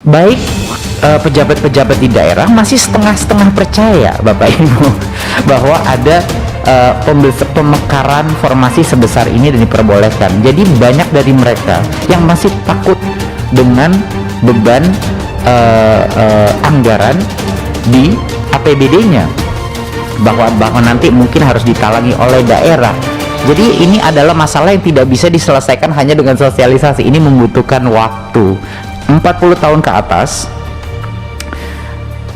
Baik pejabat-pejabat di daerah masih setengah-setengah percaya Bapak Ibu bahwa ada pemekaran formasi sebesar ini dan diperbolehkan. Jadi banyak dari mereka yang masih takut dengan beban anggaran di APBD-nya, bahwa nanti mungkin harus ditalangi oleh daerah. Jadi ini adalah masalah yang tidak bisa diselesaikan hanya dengan sosialisasi. Ini membutuhkan waktu 40 tahun ke atas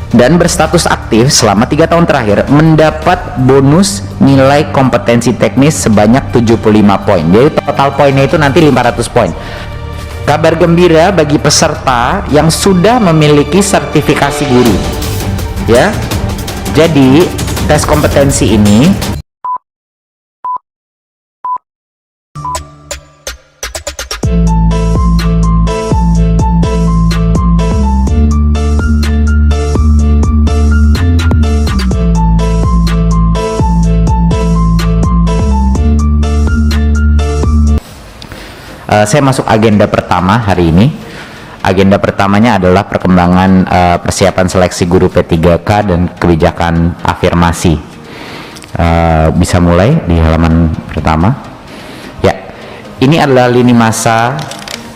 dan berstatus aktif selama 3 tahun terakhir mendapat bonus nilai kompetensi teknis sebanyak 75 poin. Jadi total poinnya itu nanti 500 poin. Kabar gembira bagi peserta yang sudah memiliki sertifikasi guru, ya. Jadi tes kompetensi ini saya masuk agenda pertama hari ini. Agenda pertamanya adalah perkembangan persiapan seleksi guru P3K dan kebijakan afirmasi. Bisa mulai di halaman pertama. Ya, ini adalah lini masa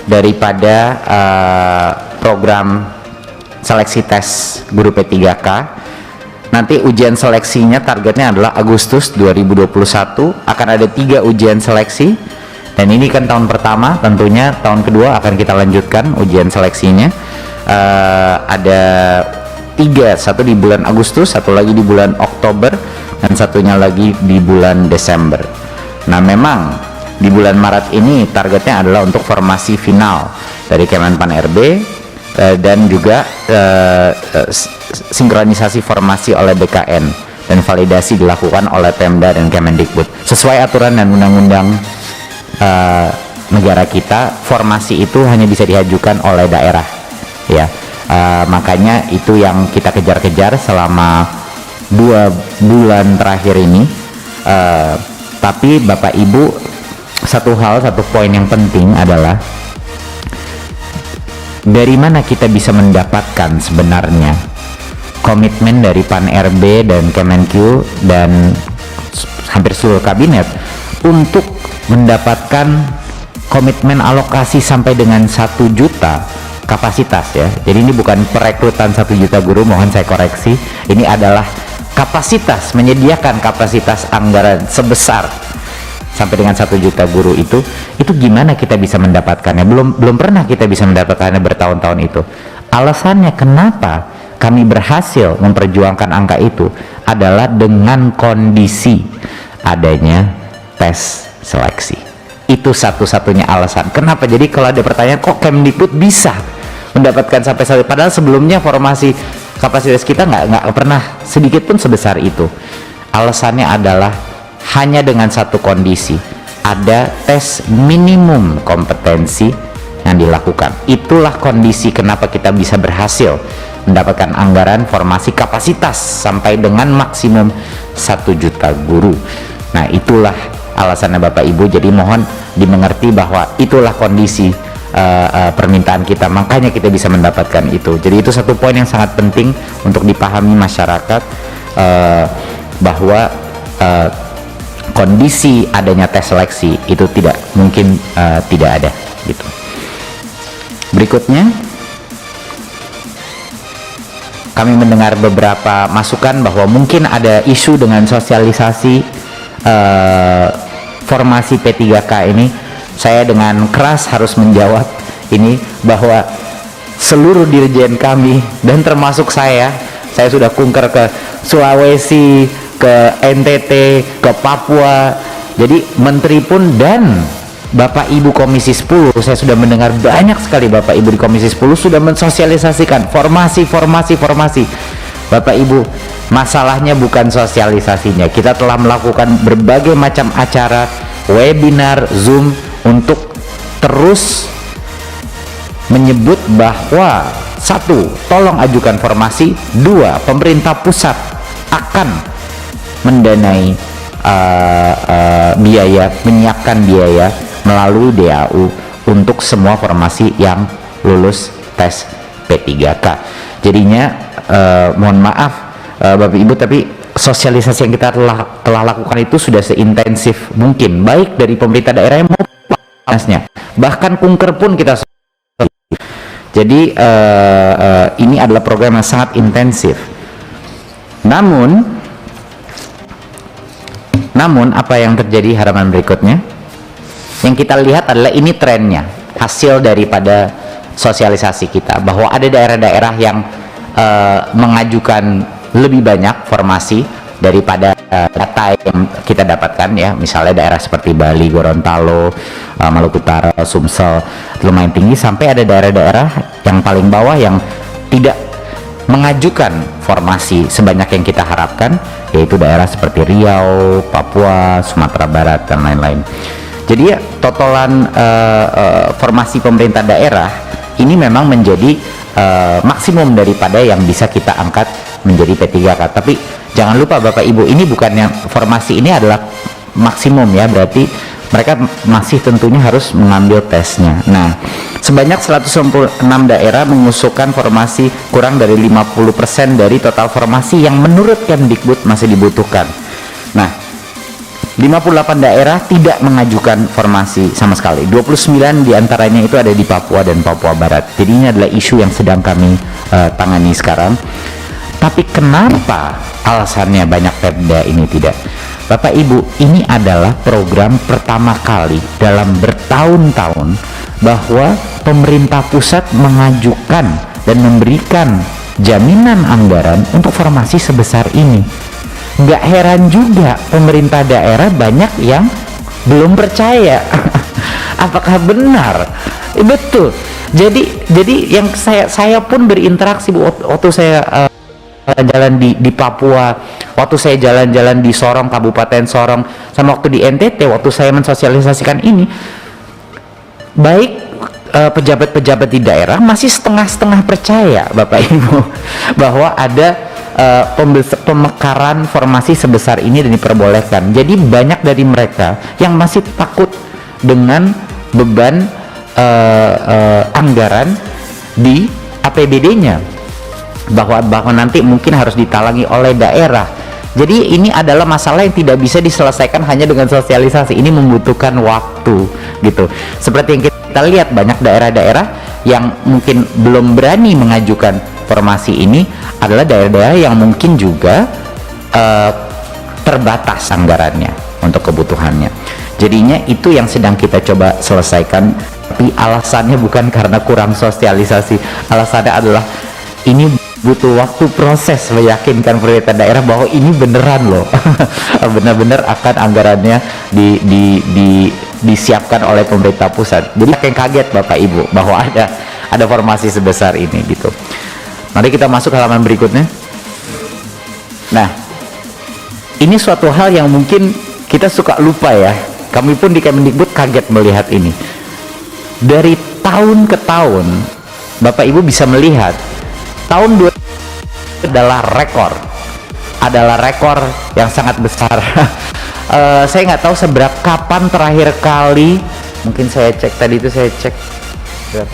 daripada program seleksi tes guru P3K. Nanti ujian seleksinya targetnya adalah Agustus 2021. Akan ada 3 ujian seleksi. Dan ini kan tahun pertama, tentunya tahun kedua akan kita lanjutkan ujian seleksinya. Ada 3, satu di bulan Agustus, satu lagi di bulan Oktober, dan satunya lagi di bulan Desember. Nah, memang di bulan Maret ini targetnya adalah untuk formasi final dari Kemenpan RB dan juga sinkronisasi formasi oleh BKN dan validasi dilakukan oleh Pemda dan Kemendikbud sesuai aturan dan undang-undang negara kita. Formasi itu hanya bisa diajukan oleh daerah, ya. Makanya itu yang kita kejar-kejar selama 2 bulan terakhir ini. Tapi Bapak Ibu, satu poin yang penting adalah dari mana kita bisa mendapatkan sebenarnya komitmen dari Pan RB dan Kemenq dan hampir seluruh kabinet untuk mendapatkan komitmen alokasi sampai dengan 1 juta kapasitas, ya. Jadi ini bukan perekrutan 1 juta guru, mohon saya koreksi. Ini adalah kapasitas, menyediakan kapasitas anggaran sebesar sampai dengan 1 juta guru. Itu gimana kita bisa mendapatkannya? Belum pernah kita bisa mendapatkannya bertahun-tahun itu. Alasannya kenapa kami berhasil memperjuangkan angka itu adalah dengan kondisi adanya tes seleksi. Itu satu-satunya alasan kenapa. Jadi kalau ada pertanyaan kok Kemdikbud bisa mendapatkan sampai padahal sebelumnya formasi kapasitas kita nggak pernah sedikit pun sebesar itu. Alasannya adalah hanya dengan satu kondisi, ada tes minimum kompetensi yang dilakukan. Itulah kondisi kenapa kita bisa berhasil mendapatkan anggaran formasi kapasitas sampai dengan maksimum 1 juta guru. Nah, itulah alasannya Bapak Ibu. Jadi mohon dimengerti bahwa itulah kondisi permintaan kita, makanya kita bisa mendapatkan itu. Jadi itu satu poin yang sangat penting untuk dipahami masyarakat, bahwa kondisi adanya tes seleksi itu tidak mungkin tidak ada gitu. Berikutnya kami mendengar beberapa masukan bahwa mungkin ada isu dengan sosialisasi formasi P3K ini. Saya dengan keras harus menjawab ini, bahwa seluruh dirjen kami dan termasuk saya sudah kunker ke Sulawesi, ke NTT, ke Papua. Jadi menteri pun dan Bapak Ibu Komisi 10, saya sudah mendengar banyak sekali Bapak Ibu di Komisi 10 sudah mensosialisasikan formasi. Bapak Ibu, masalahnya bukan sosialisasinya. Kita telah melakukan berbagai macam acara, webinar, Zoom untuk terus menyebut bahwa 1, tolong ajukan formasi, 2, pemerintah pusat akan mendanai biaya, menyiapkan biaya melalui DAU untuk semua formasi yang lulus tes P3K. Jadinya mohon maaf Bapak Ibu, tapi sosialisasi yang kita telah lakukan itu sudah seintensif mungkin, baik dari pemerintah daerah maupun panasnya, bahkan kunker pun kita. Jadi ini adalah program yang sangat intensif. Namun apa yang terjadi halaman berikutnya? Yang kita lihat adalah ini trennya, hasil daripada sosialisasi kita, bahwa ada daerah-daerah yang mengajukan lebih banyak formasi daripada data yang kita dapatkan ya. Misalnya daerah seperti Bali, Gorontalo, Maluku Utara, Sumsel lumayan tinggi, sampai ada daerah-daerah yang paling bawah yang tidak mengajukan formasi sebanyak yang kita harapkan, yaitu daerah seperti Riau, Papua, Sumatera Barat, dan lain-lain. Jadi ya, totalan formasi pemerintah daerah ini memang menjadi maksimum daripada yang bisa kita angkat menjadi P3K. Tapi jangan lupa Bapak Ibu, ini bukannya formasi ini adalah maksimum ya, berarti mereka masih tentunya harus mengambil tesnya. Nah, sebanyak 196 daerah mengusulkan formasi kurang dari 50% dari total formasi yang menurut Kemdikbud masih dibutuhkan. Nah, 58 daerah tidak mengajukan formasi sama sekali. 29 diantaranya itu ada di Papua dan Papua Barat. Jadi ini adalah isu yang sedang kami tangani sekarang. Tapi kenapa alasannya banyak Pemda ini tidak? Bapak Ibu, ini adalah program pertama kali dalam bertahun-tahun bahwa pemerintah pusat mengajukan dan memberikan jaminan anggaran untuk formasi sebesar ini. Nggak heran juga pemerintah daerah banyak yang belum percaya. Apakah benar? Betul. Jadi yang saya pun berinteraksi waktu saya jalan di Papua, waktu saya jalan-jalan di Sorong, Kabupaten Sorong, sama waktu di NTT, waktu saya mensosialisasikan ini, baik pejabat-pejabat di daerah masih setengah-setengah percaya Bapak Ibu bahwa ada pemekaran formasi sebesar ini dan diperbolehkan. Jadi banyak dari mereka yang masih takut dengan beban anggaran di APBD-nya, bahwa nanti mungkin harus ditalangi oleh daerah. Jadi ini adalah masalah yang tidak bisa diselesaikan hanya dengan sosialisasi. Ini membutuhkan waktu gitu. Seperti yang kita lihat, banyak daerah-daerah yang mungkin belum berani mengajukan formasi ini adalah daerah-daerah yang mungkin juga terbatas anggarannya untuk kebutuhannya. Jadinya itu yang sedang kita coba selesaikan. Tapi alasannya bukan karena kurang sosialisasi, alasannya adalah ini butuh waktu proses meyakinkan pemerintah daerah bahwa ini beneran loh benar-benar akan anggarannya disiapkan oleh pemerintah pusat. Jadi yang kaget Bapak Ibu bahwa ada formasi sebesar ini gitu. Mari kita masuk ke halaman berikutnya. Nah, ini suatu hal yang mungkin kita suka lupa ya. Kami pun di Kemdikbud kaget melihat ini. Dari tahun ke tahun, Bapak Ibu bisa melihat tahun 2000 adalah rekor yang sangat besar. Saya nggak tahu seberapa kapan terakhir kali, mungkin saya cek tadi itu, saya cek berapa?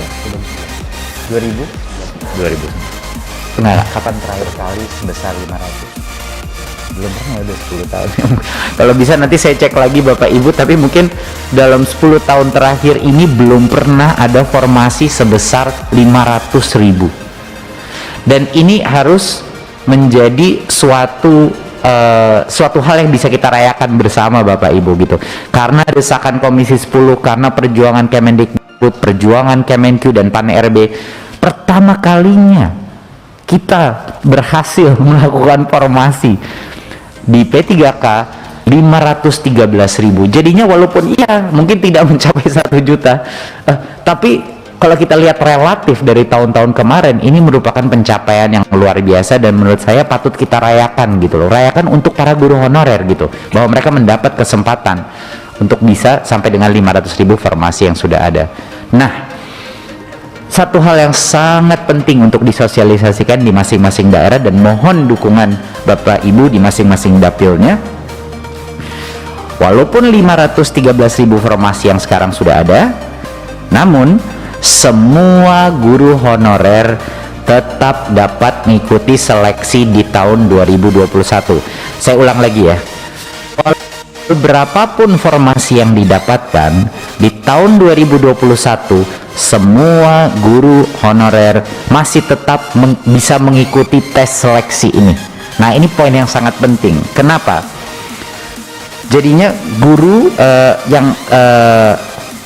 2000? Enggak, kapan terakhir kali sebesar 500? Belum pernah, udah 10 tahun. Kalau bisa nanti saya cek lagi Bapak Ibu, tapi mungkin dalam 10 tahun terakhir ini belum pernah ada formasi sebesar 500.000. Dan ini harus menjadi suatu hal yang bisa kita rayakan bersama Bapak Ibu gitu. Karena desakan Komisi 10, karena perjuangan Kemendikbud, perjuangan Kemenq dan PAN-RB, pertama kalinya kita berhasil melakukan formasi di P3K 513.000. Jadinya walaupun iya mungkin tidak mencapai 1 juta, tapi kalau kita lihat relatif dari tahun-tahun kemarin, ini merupakan pencapaian yang luar biasa dan menurut saya patut kita rayakan gitu loh. Rayakan untuk para guru honorer gitu, bahwa mereka mendapat kesempatan untuk bisa sampai dengan 500.000 formasi yang sudah ada. Nah, satu hal yang sangat penting untuk disosialisasikan di masing-masing daerah, dan mohon dukungan Bapak Ibu di masing-masing dapilnya. Walaupun 513.000 formasi yang sekarang sudah ada, namun semua guru honorer tetap dapat mengikuti seleksi di tahun 2021. Saya ulang lagi ya, berapapun formasi yang didapatkan di tahun 2021, semua guru honorer masih tetap bisa mengikuti tes seleksi ini. Nah, ini poin yang sangat penting. Kenapa? Jadinya guru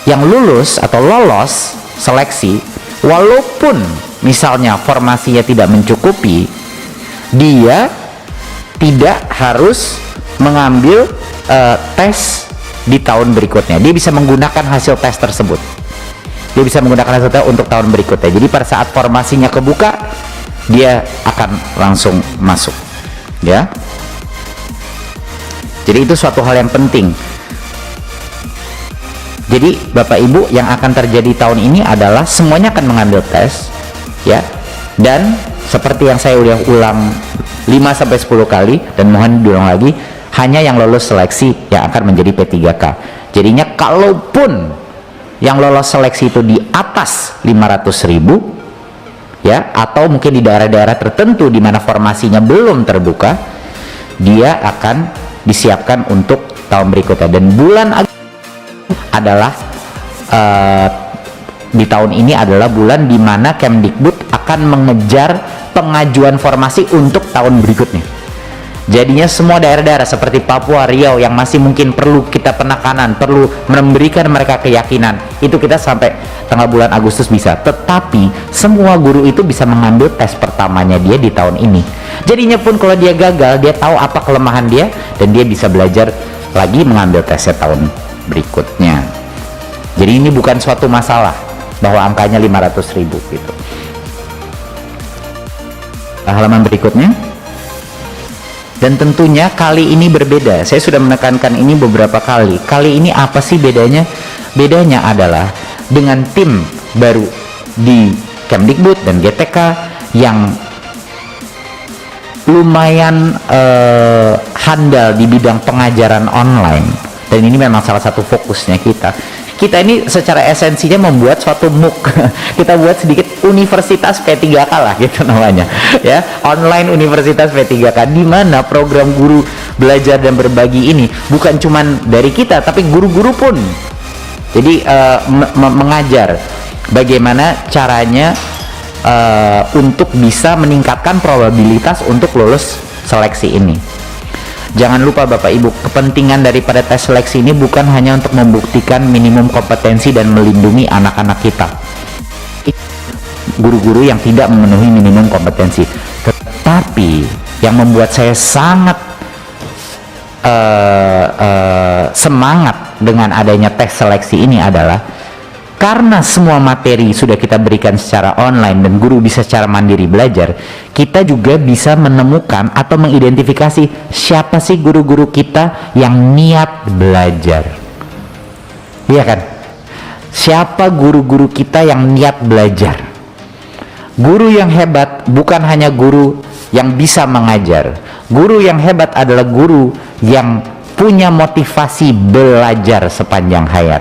yang lulus atau lolos seleksi, walaupun misalnya formasinya tidak mencukupi, dia tidak harus mengambil tes di tahun berikutnya. Dia bisa menggunakan hasil tes tersebut. Dia bisa menggunakan hasil tes untuk tahun berikutnya. Jadi pada saat formasinya kebuka, dia akan langsung masuk, ya. Jadi itu suatu hal yang penting. Jadi Bapak Ibu, yang akan terjadi tahun ini adalah semuanya akan mengambil tes, ya. Dan seperti yang saya udah ulang 5-10 kali, dan mohon diulang lagi, hanya yang lolos seleksi yang akan menjadi P3K. Jadinya kalaupun yang lolos seleksi itu di atas 500.000, ya, atau mungkin di daerah-daerah tertentu di mana formasinya belum terbuka, dia akan disiapkan untuk tahun berikutnya. Dan bulan adalah di tahun ini adalah bulan di mana Kemdikbud akan mengejar pengajuan formasi untuk tahun berikutnya. Jadinya semua daerah-daerah seperti Papua, Riau yang masih mungkin perlu kita penekanan, perlu memberikan mereka keyakinan, itu kita sampai tengah bulan Agustus bisa. Tetapi semua guru itu bisa mengambil tes pertamanya dia di tahun ini. Jadinya pun kalau dia gagal, dia tahu apa kelemahan dia dan dia bisa belajar lagi mengambil tesnya tahun berikutnya. Jadi ini bukan suatu masalah bahwa angkanya 500.000 gitu. Halaman berikutnya. Dan tentunya kali ini berbeda. Saya sudah menekankan ini beberapa kali. Kali ini apa sih bedanya? Bedanya adalah dengan tim baru di Kemdikbud dan GTK yang lumayan handal di bidang pengajaran online. Dan ini memang salah satu fokusnya kita. Kita ini secara esensinya membuat suatu MOOC. Kita buat sedikit Universitas P3K lah gitu namanya, ya, online Universitas P3K, di mana program guru belajar dan berbagi ini bukan cuman dari kita, tapi guru-guru pun. Jadi mengajar bagaimana caranya untuk bisa meningkatkan probabilitas untuk lulus seleksi ini. Jangan lupa Bapak Ibu, kepentingan daripada tes seleksi ini bukan hanya untuk membuktikan minimum kompetensi dan melindungi anak-anak kita, guru-guru yang tidak memenuhi minimum kompetensi. Tetapi yang membuat saya sangat semangat dengan adanya tes seleksi ini adalah karena semua materi sudah kita berikan secara online dan guru bisa secara mandiri belajar, kita juga bisa menemukan atau mengidentifikasi siapa sih guru-guru kita yang niat belajar. Iya kan? Siapa guru-guru kita yang niat belajar? Guru yang hebat bukan hanya guru yang bisa mengajar. Guru yang hebat adalah guru yang punya motivasi belajar sepanjang hayat,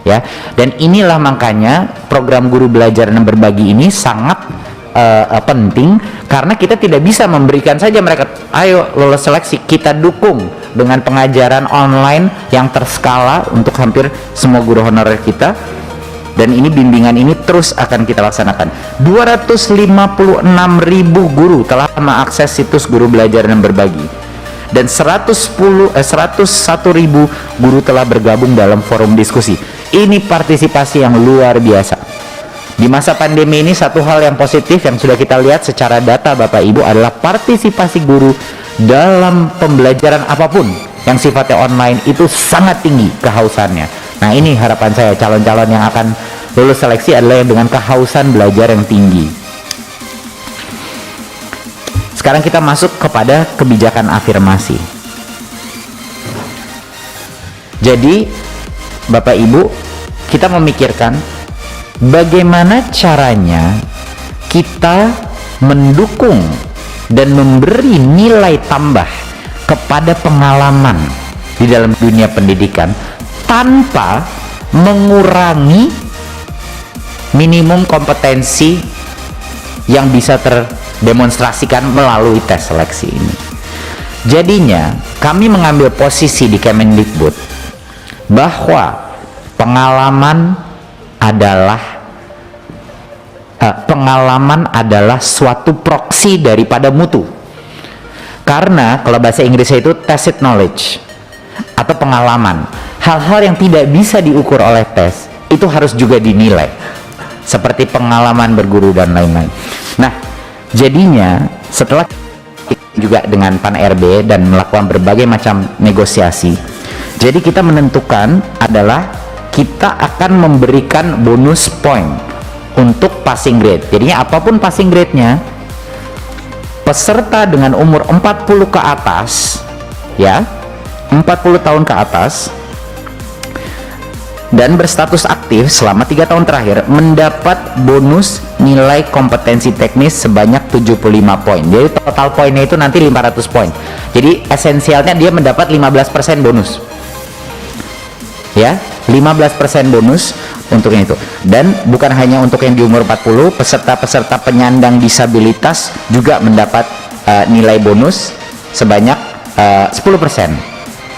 ya. Dan inilah makanya program guru belajar dan berbagi ini sangat penting, karena kita tidak bisa memberikan saja mereka ayo lolos seleksi, kita dukung dengan pengajaran online yang terskala untuk hampir semua guru honorer kita. Dan ini bimbingan ini terus akan kita laksanakan. 256.000 guru telah mengakses situs guru belajar dan berbagi, dan 101.000 guru telah bergabung dalam forum diskusi. Ini partisipasi yang luar biasa. Di masa pandemi ini, satu hal yang positif yang sudah kita lihat secara data Bapak Ibu adalah partisipasi guru dalam pembelajaran apapun yang sifatnya online itu sangat tinggi kehausannya. Nah, ini harapan saya, calon-calon yang akan lulus seleksi adalah yang dengan kehausan belajar yang tinggi. Sekarang kita masuk kepada kebijakan afirmasi. Jadi Bapak Ibu, kita memikirkan bagaimana caranya kita mendukung dan memberi nilai tambah kepada pengalaman di dalam dunia pendidikan tanpa mengurangi minimum kompetensi yang bisa terdemonstrasikan melalui tes seleksi ini. Jadinya kami mengambil posisi di Kemendikbud bahwa pengalaman adalah suatu proksi daripada mutu. Karena kalau bahasa Inggrisnya itu tacit knowledge atau pengalaman. Hal-hal yang tidak bisa diukur oleh tes itu harus juga dinilai, seperti pengalaman berguru dan lain-lain. Nah, jadinya setelah juga dengan Pan RB dan melakukan berbagai macam negosiasi, jadi kita menentukan adalah kita akan memberikan bonus point untuk passing grade. Jadinya apapun passing grade-nya, peserta dengan umur 40 ke atas, ya, 40 tahun ke atas dan berstatus aktif selama 3 tahun terakhir mendapat bonus nilai kompetensi teknis sebanyak 75 poin. Jadi total poinnya itu nanti 500 poin. Jadi esensialnya dia mendapat 15% bonus. Ya, 15% bonus untuk itu. Dan bukan hanya untuk yang di umur 40, peserta-peserta penyandang disabilitas juga mendapat nilai bonus sebanyak 10%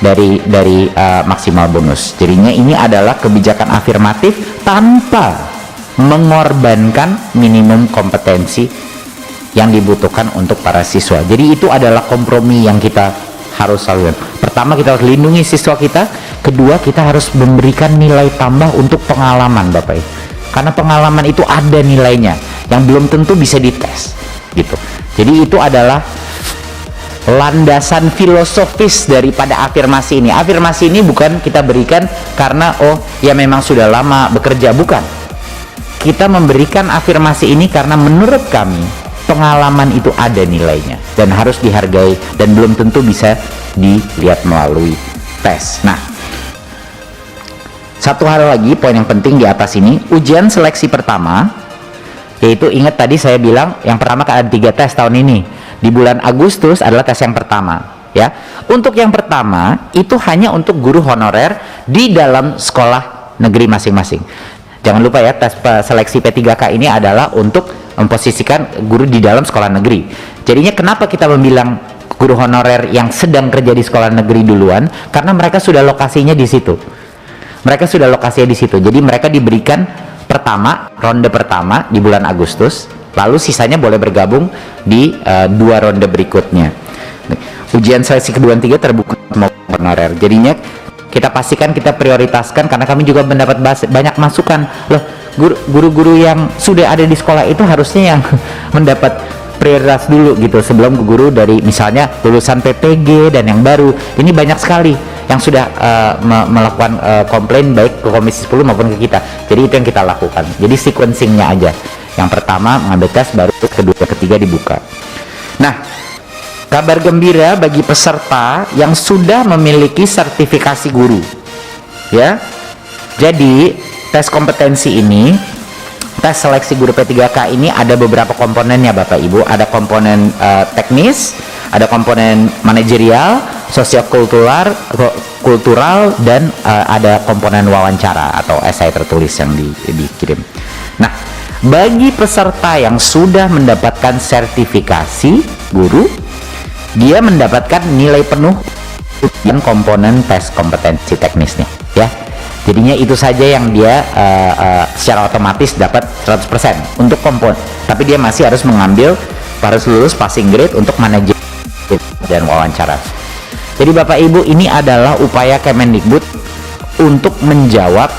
dari maksimal bonus. Jadinya ini adalah kebijakan afirmatif tanpa mengorbankan minimum kompetensi yang dibutuhkan untuk para siswa. Jadi itu adalah kompromi yang kita harus lakukan. Pertama, kita harus lindungi siswa kita. Kedua, kita harus memberikan nilai tambah untuk pengalaman, Bapak Ibu. Karena pengalaman itu ada nilainya yang belum tentu bisa dites, gitu. Jadi itu adalah landasan filosofis daripada afirmasi ini. Afirmasi ini bukan kita berikan karena oh ya memang sudah lama bekerja, bukan. Kita memberikan afirmasi ini karena menurut kami pengalaman itu ada nilainya dan harus dihargai dan belum tentu bisa dilihat melalui tes. Nah, satu hal lagi, poin yang penting di atas ini, ujian seleksi pertama, yaitu ingat tadi saya bilang yang pertama ada 3 tes tahun ini. Di bulan Agustus adalah tes yang pertama, ya. Untuk yang pertama itu hanya untuk guru honorer di dalam sekolah negeri masing-masing. Jangan lupa ya, tes seleksi P3K ini adalah untuk memposisikan guru di dalam sekolah negeri. Jadinya kenapa kita membilang guru honorer yang sedang kerja di sekolah negeri duluan? Karena mereka sudah lokasinya di situ. Mereka sudah lokasinya di situ. Jadi mereka diberikan ronde pertama di bulan Agustus, lalu sisanya boleh bergabung di 2 ronde berikutnya. Ujian seleksi kedua dan 3 terbuka honorer. Jadinya kita pastikan kita prioritaskan karena kami juga mendapat banyak masukan. Loh, guru-guru yang sudah ada di sekolah itu harusnya yang mendapat prioritas dulu gitu sebelum guru dari misalnya lulusan PPG dan yang baru. Ini banyak sekali yang sudah melakukan komplain baik ke Komisi 10 maupun ke kita. Jadi itu yang kita lakukan. Jadi sequencingnya aja. Yang pertama mengambil tes, baru kedua, ketiga dibuka. Nah, kabar gembira bagi peserta yang sudah memiliki sertifikasi guru, ya. Jadi tes kompetensi ini, tes seleksi guru P3K ini ada beberapa komponennya, Bapak Ibu. Ada komponen teknis, ada komponen manajerial, sosiokultural, dan ada komponen wawancara atau esai tertulis yang dikirim. Nah, bagi peserta yang sudah mendapatkan sertifikasi guru, dia mendapatkan nilai penuh dan komponen tes kompetensi teknisnya, ya. Jadinya itu saja yang dia secara otomatis dapat 100% untuk komponen. Tapi dia masih harus harus lulus passing grade untuk manajemen dan wawancara. Jadi Bapak Ibu, ini adalah upaya Kemendikbud untuk menjawab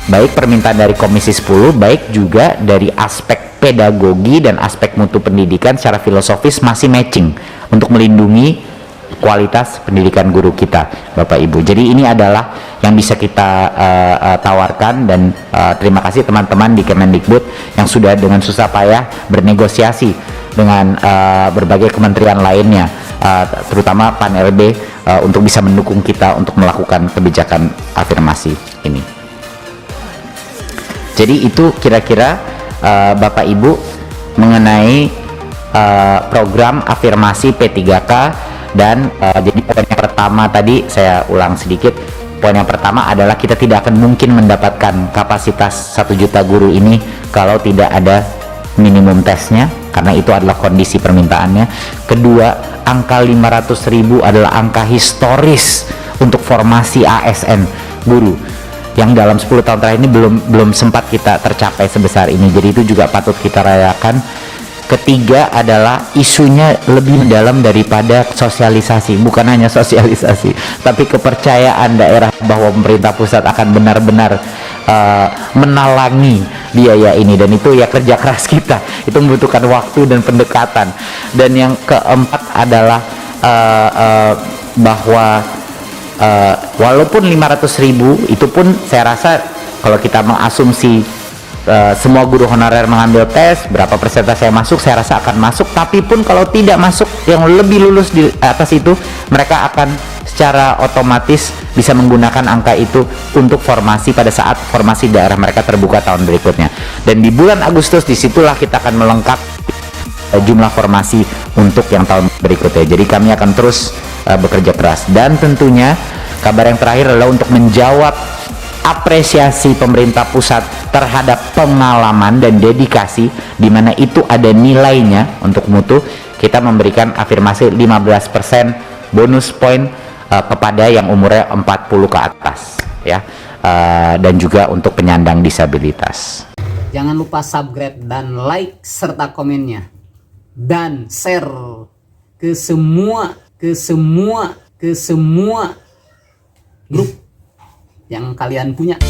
baik permintaan dari Komisi 10, baik juga dari aspek pedagogi dan aspek mutu pendidikan secara filosofis masih matching untuk melindungi kualitas pendidikan guru kita, Bapak Ibu. Jadi ini adalah yang bisa kita tawarkan, dan terima kasih teman-teman di Kemendikbud yang sudah dengan susah payah bernegosiasi dengan berbagai kementerian lainnya, terutama Pan RB untuk bisa mendukung kita untuk melakukan kebijakan afirmasi ini. Jadi itu kira-kira Bapak Ibu mengenai program afirmasi P3K. Dan jadi poin yang pertama tadi saya ulang sedikit. Poin yang pertama adalah kita tidak akan mungkin mendapatkan kapasitas 1 juta guru ini kalau tidak ada minimum tesnya, karena itu adalah kondisi permintaannya. Kedua, angka 500.000 adalah angka historis untuk formasi ASN guru yang dalam 10 tahun terakhir ini belum sempat kita tercapai sebesar ini. Jadi itu juga patut kita rayakan. Ketiga adalah isunya lebih mendalam daripada sosialisasi, bukan hanya sosialisasi, tapi kepercayaan daerah bahwa pemerintah pusat akan benar-benar menalangi biaya ini, dan itu ya kerja keras kita, itu membutuhkan waktu dan pendekatan. Dan yang keempat adalah bahwa walaupun 500.000 itu pun saya rasa kalau kita mengasumsi semua guru honorer mengambil tes, berapa persentase yang masuk, saya rasa akan masuk. Tapi pun kalau tidak masuk, yang lebih lulus di atas itu, mereka akan secara otomatis bisa menggunakan angka itu untuk formasi pada saat formasi daerah mereka terbuka tahun berikutnya. Dan di bulan Agustus disitulah kita akan melengkapi jumlah formasi untuk yang tahun berikutnya. Jadi kami akan terus bekerja keras. Dan tentunya kabar yang terakhir adalah untuk menjawab apresiasi pemerintah pusat terhadap pengalaman dan dedikasi, di mana itu ada nilainya untuk mutu. Kita memberikan afirmasi 15% bonus poin kepada yang umurnya 40 ke atas ya, dan juga untuk penyandang disabilitas. Jangan lupa subscribe dan like serta komennya, dan share ke semua grup yang kalian punya.